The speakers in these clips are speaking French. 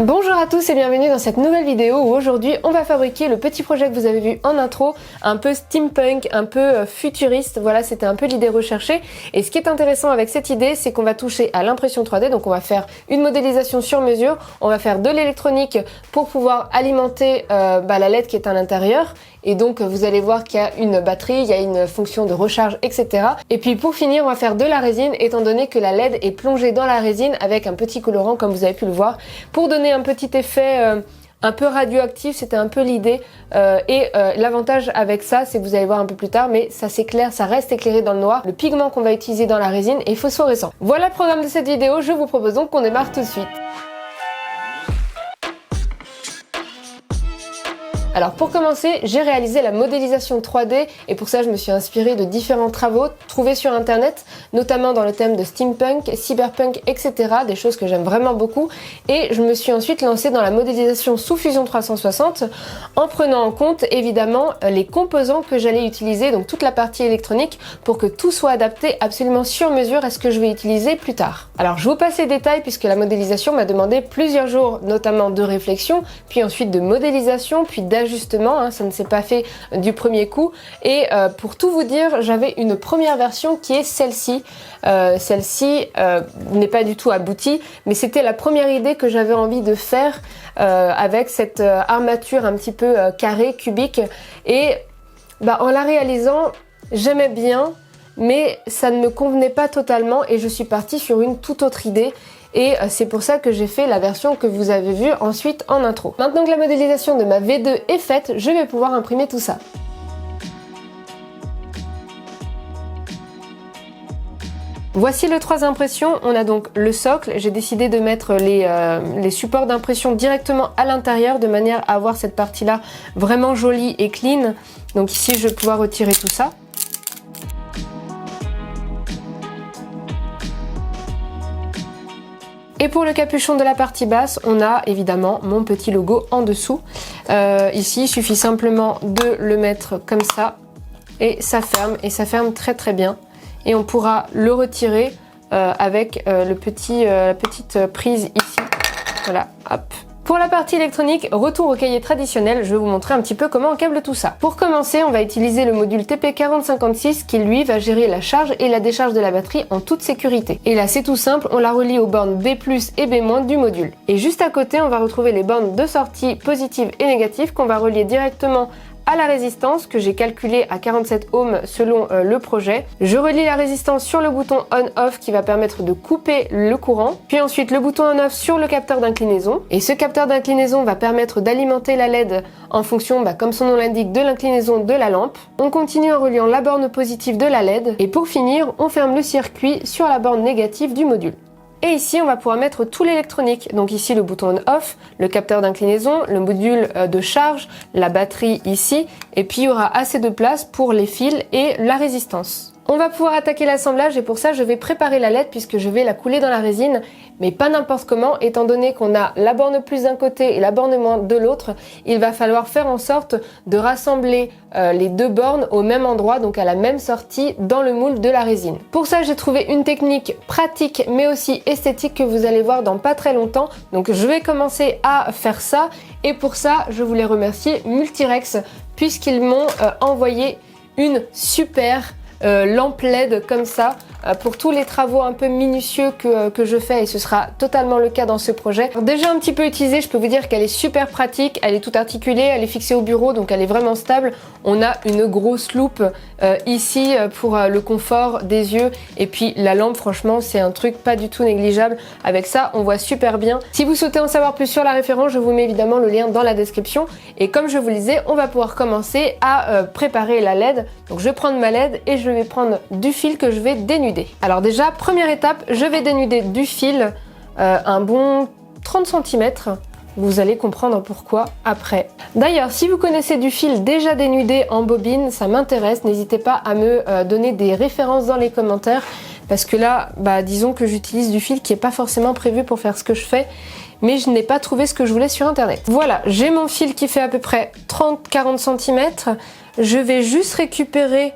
Bonjour à tous et bienvenue dans cette nouvelle vidéo où aujourd'hui on va fabriquer le petit projet que vous avez vu en intro, un peu steampunk, un peu futuriste, voilà c'était un peu l'idée recherchée. Et ce qui est intéressant avec cette idée, c'est qu'on va toucher à l'impression 3D, donc on va faire une modélisation sur mesure, on va faire de l'électronique pour pouvoir alimenter la LED qui est à l'intérieur. Et donc vous allez voir qu'il y a une batterie, il y a une fonction de recharge, etc. Et puis pour finir, on va faire de la résine étant donné que la LED est plongée dans la résine avec un petit colorant comme vous avez pu le voir pour donner un petit effet un peu radioactif, c'était un peu l'idée. L'avantage avec ça, c'est que vous allez voir un peu plus tard, mais ça s'éclaire, ça reste éclairé dans le noir. Le pigment qu'on va utiliser dans la résine est phosphorescent. Voilà le programme de cette vidéo, je vous propose donc qu'on démarre tout de suite. Alors pour commencer, j'ai réalisé la modélisation 3D et pour ça je me suis inspirée de différents travaux trouvés sur internet, notamment dans le thème de steampunk, cyberpunk, etc. Des choses que j'aime vraiment beaucoup. Et je me suis ensuite lancée dans la modélisation sous Fusion 360 en prenant en compte évidemment les composants que j'allais utiliser, donc toute la partie électronique, pour que tout soit adapté absolument sur mesure à ce que je vais utiliser plus tard. Alors je vous passe les détails puisque la modélisation m'a demandé plusieurs jours, notamment de réflexion, puis ensuite de modélisation, puis d'ajustement, hein, ça ne s'est pas fait du premier coup. Et pour tout vous dire, j'avais une première version qui est celle-ci. Celle-ci n'est pas du tout aboutie, mais c'était la première idée que j'avais envie de faire avec cette armature un petit peu carrée, cubique. Et en la réalisant, j'aimais bien, mais ça ne me convenait pas totalement et je suis partie sur une toute autre idée. Et c'est pour ça que j'ai fait la version que vous avez vue ensuite en intro. Maintenant que la modélisation de ma V2 est faite, je vais pouvoir imprimer tout ça. Voici le 3 impressions, on a donc le socle, j'ai décidé de mettre les supports d'impression directement à l'intérieur de manière à avoir cette partie-là vraiment jolie et clean. Donc ici je vais pouvoir retirer tout ça. Et pour le capuchon de la partie basse, on a évidemment mon petit logo en dessous. Ici, il suffit simplement de le mettre comme ça et ça ferme très très bien. Et on pourra le retirer avec la petite prise ici. Voilà, hop. Pour la partie électronique, retour au cahier traditionnel, je vais vous montrer un petit peu comment on câble tout ça. Pour commencer, on va utiliser le module TP4056 qui lui va gérer la charge et la décharge de la batterie en toute sécurité. Et là c'est tout simple, on la relie aux bornes B+ et B- du module. Et juste à côté, on va retrouver les bornes de sortie positives et négatives qu'on va relier directement à la résistance que j'ai calculée à 47 ohms selon le projet. Je relie la résistance sur le bouton on-off qui va permettre de couper le courant. Puis ensuite le bouton on-off sur le capteur d'inclinaison. Et ce capteur d'inclinaison va permettre d'alimenter la LED en fonction, comme son nom l'indique, de l'inclinaison de la lampe. On continue en reliant la borne positive de la LED. Et pour finir, on ferme le circuit sur la borne négative du module. Et ici, on va pouvoir mettre tout l'électronique. Donc ici, le bouton on-off, le capteur d'inclinaison, le module de charge, la batterie ici. Et puis, il y aura assez de place pour les fils et la résistance. On va pouvoir attaquer l'assemblage et pour ça, je vais préparer la LED puisque je vais la couler dans la résine. Mais pas n'importe comment, étant donné qu'on a la borne plus d'un côté et la borne moins de l'autre, il va falloir faire en sorte de rassembler les deux bornes au même endroit, donc à la même sortie dans le moule de la résine. Pour ça, j'ai trouvé une technique pratique mais aussi esthétique que vous allez voir dans pas très longtemps. Donc je vais commencer à faire ça et pour ça, je voulais remercier Multirex puisqu'ils m'ont envoyé une super lampe LED comme ça pour tous les travaux un peu minutieux que je fais et ce sera totalement le cas dans ce projet. Alors déjà un petit peu utilisée, je peux vous dire qu'elle est super pratique, elle est toute articulée, elle est fixée au bureau donc elle est vraiment stable. On a une grosse loupe ici pour le confort des yeux et puis la lampe franchement c'est un truc pas du tout négligeable. Avec ça on voit super bien. Si vous souhaitez en savoir plus sur la référence, je vous mets évidemment le lien dans la description et comme je vous le disais, on va pouvoir commencer à préparer la LED. Donc je vais prendre ma LED et je vais prendre du fil que je vais dénuder. Alors déjà, première étape, je vais dénuder du fil un bon 30 cm. Vous allez comprendre pourquoi après. D'ailleurs, si vous connaissez du fil déjà dénudé en bobine, ça m'intéresse. N'hésitez pas à me donner des références dans les commentaires. Parce que là, disons que j'utilise du fil qui n'est pas forcément prévu pour faire ce que je fais. Mais je n'ai pas trouvé ce que je voulais sur internet. Voilà, j'ai mon fil qui fait à peu près 30-40 cm. Je vais juste récupérer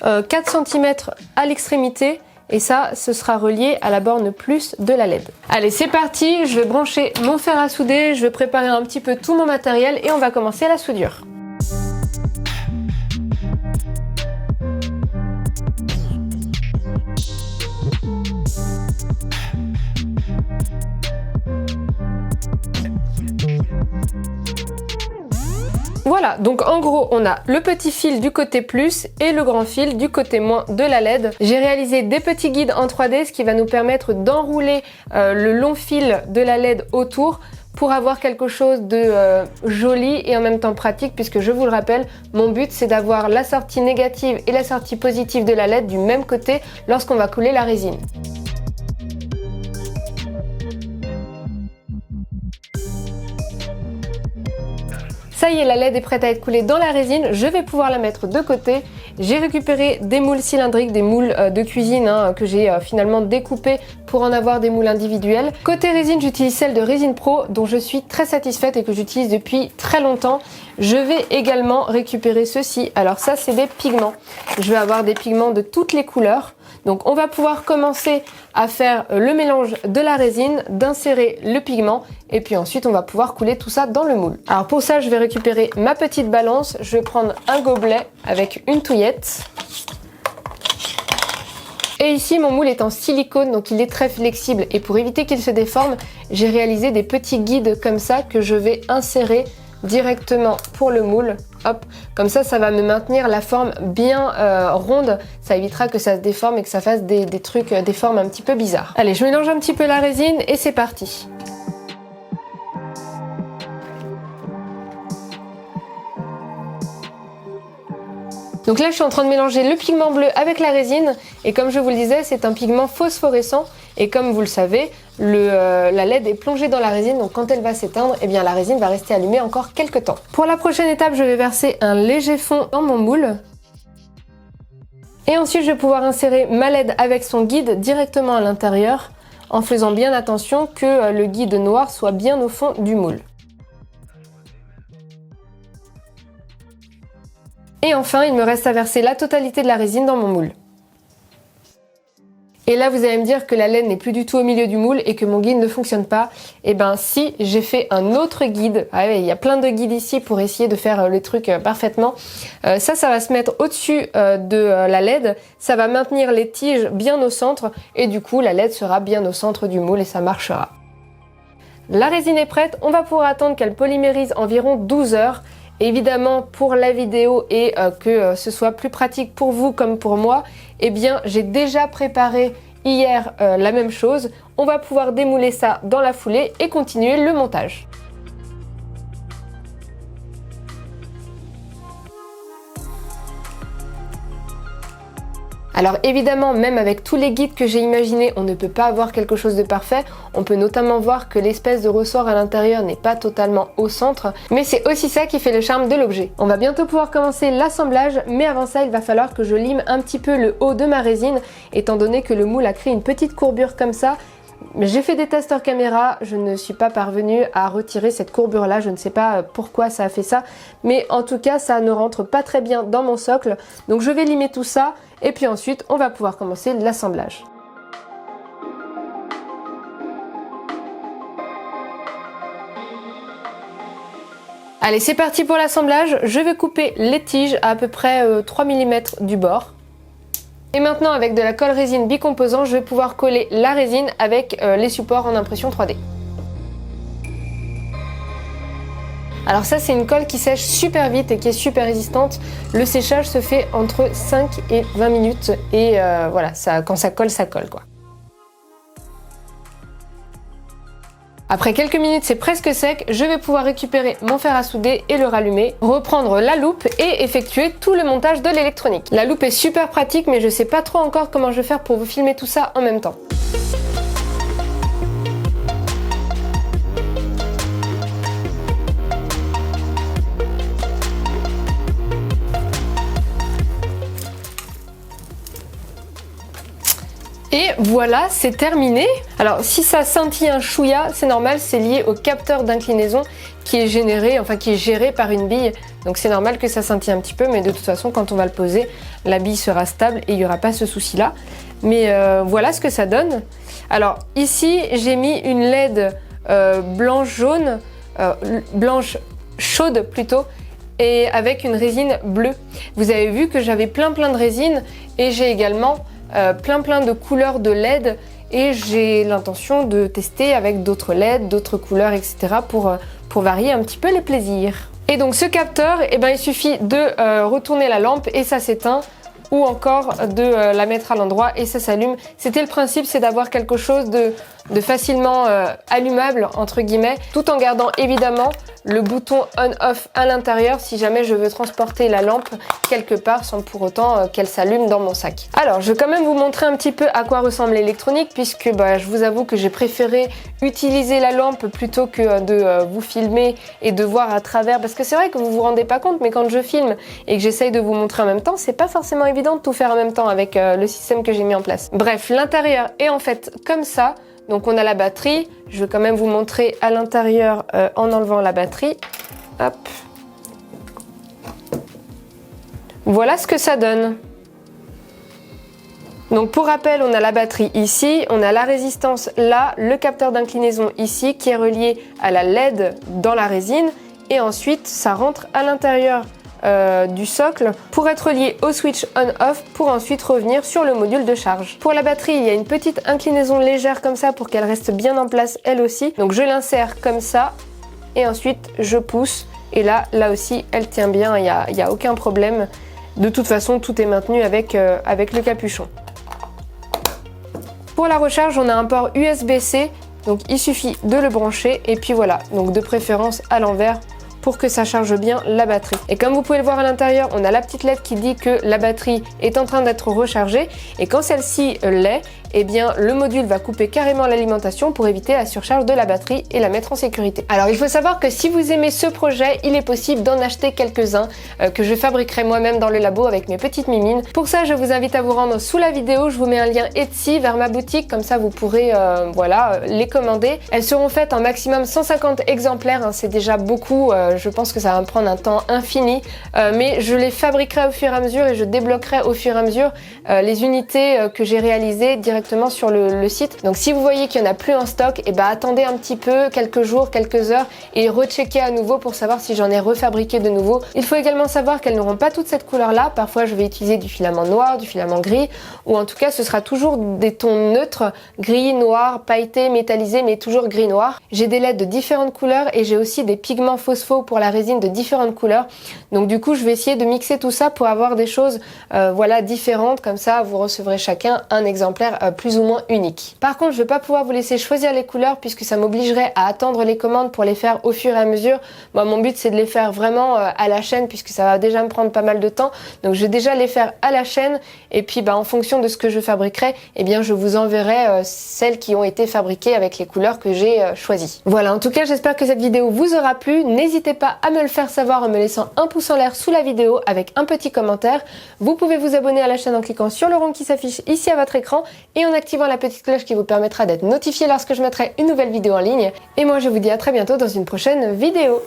4 cm à l'extrémité et ça, ce sera relié à la borne plus de la LED. Allez, c'est parti, je vais brancher mon fer à souder, je vais préparer un petit peu tout mon matériel et on va commencer la soudure. Voilà, donc en gros on a le petit fil du côté plus et le grand fil du côté moins de la LED. J'ai réalisé des petits guides en 3D, ce qui va nous permettre d'enrouler le long fil de la LED autour pour avoir quelque chose de joli et en même temps pratique, puisque je vous le rappelle, mon but c'est d'avoir la sortie négative et la sortie positive de la LED du même côté lorsqu'on va couler la résine. Ça y est, la LED est prête à être coulée dans la résine, je vais pouvoir la mettre de côté. J'ai récupéré des moules cylindriques, des moules de cuisine que j'ai finalement découpés pour en avoir des moules individuels. Côté résine, j'utilise celle de Résine Pro dont je suis très satisfaite et que j'utilise depuis très longtemps. Je vais également récupérer ceci. Alors ça, c'est des pigments. Je vais avoir des pigments de toutes les couleurs. Donc on va pouvoir commencer à faire le mélange de la résine, d'insérer le pigment et puis ensuite on va pouvoir couler tout ça dans le moule. Alors pour ça je vais récupérer ma petite balance, je vais prendre un gobelet avec une touillette. Et ici mon moule est en silicone donc il est très flexible et pour éviter qu'il se déforme, j'ai réalisé des petits guides comme ça que je vais insérer directement pour le moule. Hop, comme ça va me maintenir la forme bien ronde, ça évitera que ça se déforme et que ça fasse des trucs, des formes un petit peu bizarres. Allez, je mélange un petit peu la résine et c'est parti. Donc là je suis en train de mélanger le pigment bleu avec la résine et comme je vous le disais c'est un pigment phosphorescent et comme vous le savez la LED est plongée dans la résine donc quand elle va s'éteindre eh bien la résine va rester allumée encore quelques temps. Pour la prochaine étape je vais verser un léger fond dans mon moule et ensuite je vais pouvoir insérer ma LED avec son guide directement à l'intérieur en faisant bien attention que le guide noir soit bien au fond du moule. Et enfin, il me reste à verser la totalité de la résine dans mon moule. Et là, vous allez me dire que la LED n'est plus du tout au milieu du moule et que mon guide ne fonctionne pas. Eh ben si, j'ai fait un autre guide. Ah ouais, il y a plein de guides ici pour essayer de faire les trucs parfaitement. Ça va se mettre au-dessus de la LED. Ça va maintenir les tiges bien au centre et du coup, la LED sera bien au centre du moule et ça marchera. La résine est prête. On va pouvoir attendre qu'elle polymérise environ 12 heures. Évidemment, pour la vidéo et que ce soit plus pratique pour vous comme pour moi, eh bien, j'ai déjà préparé hier la même chose. On va pouvoir démouler ça dans la foulée et continuer le montage. Alors évidemment, même avec tous les guides que j'ai imaginés, on ne peut pas avoir quelque chose de parfait. On peut notamment voir que l'espèce de ressort à l'intérieur n'est pas totalement au centre, mais c'est aussi ça qui fait le charme de l'objet. On va bientôt pouvoir commencer l'assemblage, mais avant ça, il va falloir que je lime un petit peu le haut de ma résine, étant donné que le moule a créé une petite courbure comme ça. J'ai fait des tests hors caméra, je ne suis pas parvenue à retirer cette courbure là, je ne sais pas pourquoi ça a fait ça, mais en tout cas ça ne rentre pas très bien dans mon socle, donc je vais limer tout ça et puis ensuite on va pouvoir commencer l'assemblage. Allez, c'est parti pour l'assemblage, je vais couper les tiges à peu près 3 mm du bord. Et maintenant avec de la colle résine bicomposant, je vais pouvoir coller la résine avec les supports en impression 3D. Alors ça c'est une colle qui sèche super vite et qui est super résistante. Le séchage se fait entre 5 et 20 minutes et voilà, quand ça colle quoi. Après quelques minutes, c'est presque sec, je vais pouvoir récupérer mon fer à souder et le rallumer, reprendre la loupe et effectuer tout le montage de l'électronique. La loupe est super pratique, mais je sais pas trop encore comment je vais faire pour vous filmer tout ça en même temps. Et voilà, c'est terminé. Alors si ça scintille un chouïa, c'est normal, c'est lié au capteur d'inclinaison qui est généré, enfin qui est géré par une bille. Donc c'est normal que ça scintille un petit peu, mais de toute façon quand on va le poser, la bille sera stable et il n'y aura pas ce souci-là. Mais voilà ce que ça donne. Alors ici j'ai mis une LED blanche-jaune, blanche chaude plutôt, et avec une résine bleue. Vous avez vu que j'avais plein de résines et j'ai également plein de couleurs de LED et j'ai l'intention de tester avec d'autres LED, d'autres couleurs, etc. pour varier un petit peu les plaisirs. Et donc ce capteur, eh ben, il suffit de retourner la lampe et ça s'éteint, ou encore de la mettre à l'endroit et ça s'allume. C'était le principe, c'est d'avoir quelque chose de facilement allumable entre guillemets, tout en gardant évidemment le bouton on-off à l'intérieur si jamais je veux transporter la lampe quelque part sans pour autant qu'elle s'allume dans mon sac. Alors je vais quand même vous montrer un petit peu à quoi ressemble l'électronique, puisque je vous avoue que j'ai préféré utiliser la lampe plutôt que de vous filmer et de voir à travers, parce que c'est vrai que vous vous rendez pas compte, mais quand je filme et que j'essaye de vous montrer en même temps, c'est pas forcément évident de tout faire en même temps avec le système que j'ai mis en place. Bref, l'intérieur est en fait comme ça. Donc on a la batterie, je vais quand même vous montrer à l'intérieur en enlevant la batterie. Hop. Voilà ce que ça donne. Donc pour rappel, on a la batterie ici, on a la résistance là, le capteur d'inclinaison ici qui est relié à la LED dans la résine et ensuite ça rentre à l'intérieur du socle pour être relié au switch on-off pour ensuite revenir sur le module de charge. Pour la batterie, il y a une petite inclinaison légère comme ça pour qu'elle reste bien en place elle aussi. Donc je l'insère comme ça et ensuite je pousse et là aussi elle tient bien, il y a aucun problème. De toute façon, tout est maintenu avec le capuchon. Pour la recharge, on a un port USB-C, donc il suffit de le brancher et puis voilà, donc de préférence à l'envers pour que ça charge bien la batterie. Et comme vous pouvez le voir à l'intérieur, on a la petite LED qui dit que la batterie est en train d'être rechargée et quand celle-ci l'est, eh bien le module va couper carrément l'alimentation pour éviter la surcharge de la batterie et la mettre en sécurité. Alors il faut savoir que si vous aimez ce projet, il est possible d'en acheter quelques-uns que je fabriquerai moi-même dans le labo avec mes petites mimines. Pour ça, je vous invite à vous rendre sous la vidéo, je vous mets un lien Etsy vers ma boutique, comme ça vous pourrez les commander. Elles seront faites en maximum 150 exemplaires, hein, c'est déjà beaucoup, je pense que ça va me prendre un temps infini, mais je les fabriquerai au fur et à mesure et je débloquerai au fur et à mesure les unités que j'ai réalisées directement sur le site. Donc si vous voyez qu'il n'y en a plus en stock, et attendez un petit peu, quelques jours, quelques heures et recheckez à nouveau pour savoir si j'en ai refabriqué de nouveau. Il faut également savoir qu'elles n'auront pas toute cette couleur là, parfois je vais utiliser du filament noir, du filament gris, ou en tout cas ce sera toujours des tons neutres, gris, noir, pailleté, métallisé, mais toujours gris-noir. J'ai des LED de différentes couleurs et j'ai aussi des pigments phospho pour la résine de différentes couleurs. Donc du coup je vais essayer de mixer tout ça pour avoir des choses différentes, comme ça vous recevrez chacun un exemplaire plus ou moins unique. Par contre je vais pas pouvoir vous laisser choisir les couleurs puisque ça m'obligerait à attendre les commandes pour les faire au fur et à mesure. Moi mon but c'est de les faire vraiment à la chaîne puisque ça va déjà me prendre pas mal de temps. Donc je vais déjà les faire à la chaîne et puis en fonction de ce que je fabriquerai, eh bien je vous enverrai celles qui ont été fabriquées avec les couleurs que j'ai choisies. Voilà, en tout cas j'espère que cette vidéo vous aura plu. N'hésitez pas à me le faire savoir en me laissant un pouce en l'air sous la vidéo avec un petit commentaire. Vous pouvez vous abonner à la chaîne en cliquant sur le rond qui s'affiche ici à votre écran et en activant la petite cloche qui vous permettra d'être notifié lorsque je mettrai une nouvelle vidéo en ligne. Et moi je vous dis à très bientôt dans une prochaine vidéo.